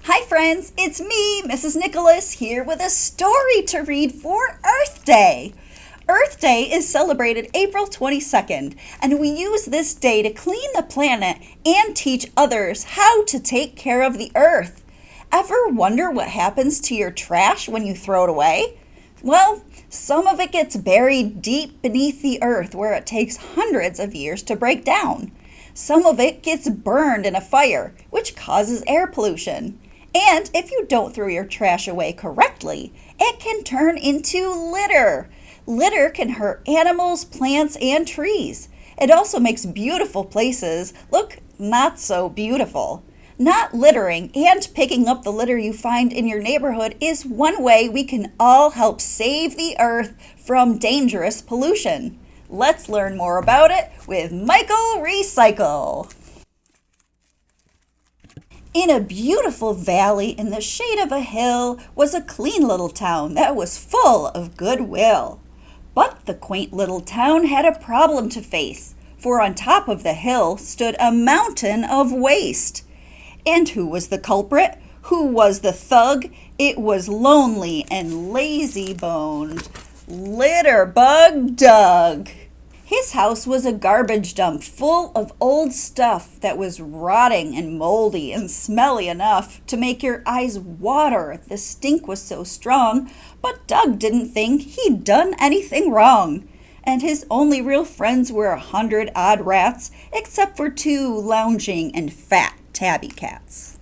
Hi friends, it's me, Mrs. Nicholas, here with a story to read for Earth Day. Earth Day is celebrated April 22nd, and we use this day to clean the planet and teach others how to take care of the Earth. Ever wonder what happens to your trash when you throw it away? Well, some of it gets buried deep beneath the earth where it takes hundreds of years to break down. Some of it gets burned in a fire, which causes air pollution. And if you don't throw your trash away correctly, it can turn into litter. Litter can hurt animals, plants, and trees. It also makes beautiful places look not so beautiful. Not littering and picking up the litter you find in your neighborhood is one way we can all help save the earth from dangerous pollution. Let's learn more about it with Michael Recycle. In a beautiful valley in the shade of a hill was a clean little town that was full of goodwill. But the quaint little town had a problem to face, for on top of the hill stood a mountain of waste. And who was the culprit? Who was the thug? It was lonely and lazy-boned Litterbug Doug. His house was a garbage dump full of old stuff that was rotting and moldy and smelly enough to make your eyes water. The stink was so strong, but Doug didn't think he'd done anything wrong. And his only real friends were 100 odd rats, except for 2 lounging and fat tabby cats.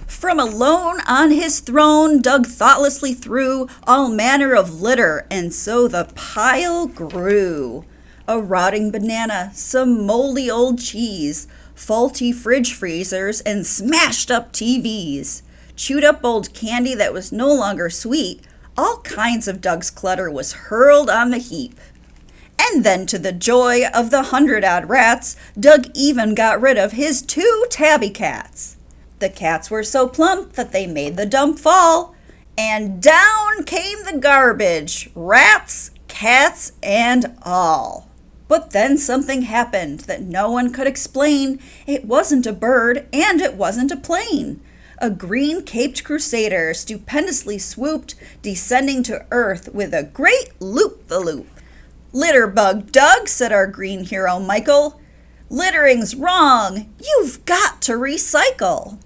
From alone on his throne, Doug thoughtlessly threw all manner of litter, and so the pile grew. A rotting banana, some moldy old cheese, faulty fridge freezers, and smashed up TVs. Chewed up old candy that was no longer sweet. All kinds of Doug's clutter was hurled on the heap. And then, to the joy of the 100-odd rats, Doug even got rid of his 2 tabby cats. The cats were so plump that they made the dump fall. And down came the garbage, rats, cats, and all. But then something happened that no one could explain. It wasn't a bird, and it wasn't a plane. A green-caped crusader stupendously swooped, descending to earth with a great loop-the-loop. "Litterbug Doug," said our green hero Michael. "Littering's wrong. You've got to recycle."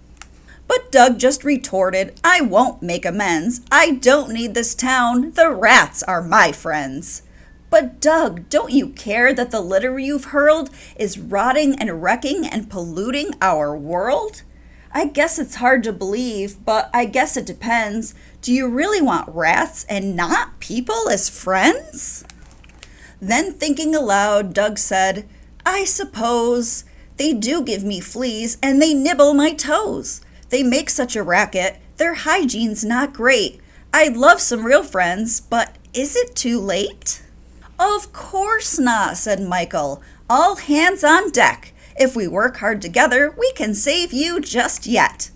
But Doug just retorted, "I won't make amends. I don't need this town. The rats are my friends." "But Doug, don't you care that the litter you've hurled is rotting and wrecking and polluting our world?" "I guess it's hard to believe, but I guess it depends. Do you really want rats and not people as friends?" Then, thinking aloud, Doug said, "I suppose they do give me fleas and they nibble my toes. They make such a racket, their hygiene's not great. I'd love some real friends, but is it too late?" "Of course not," said Michael. "All hands on deck. If we work hard together, we can save you just yet."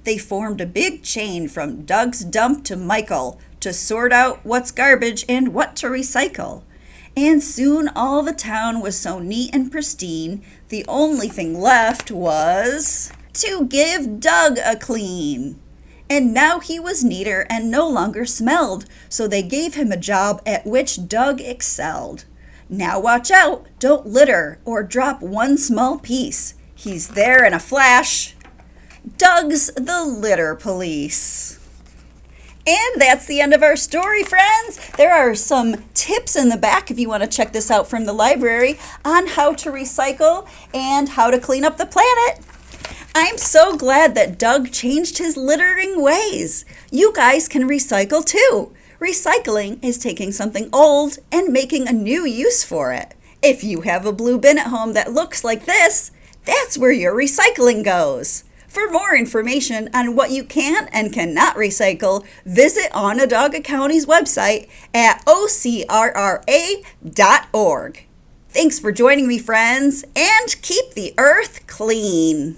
They formed a big chain from Doug's dump to Michael to sort out what's garbage and what to recycle. And soon all the town was so neat and pristine, the only thing left was to give Doug a clean. And now he was neater and no longer smelled, so they gave him a job at which Doug excelled. Now watch out, don't litter or drop one small piece. He's there in a flash. Doug's the litter police. And that's the end of our story, friends. There are some tips in the back if you want to check this out from the library on how to recycle and how to clean up the planet. I'm so glad that Doug changed his littering ways. You guys can recycle too. Recycling is taking something old and making a new use for it. If you have a blue bin at home that looks like this, that's where your recycling goes. For more information on what you can and cannot recycle, visit Onondaga County's website at ocrra.org. Thanks for joining me, friends, and keep the earth clean.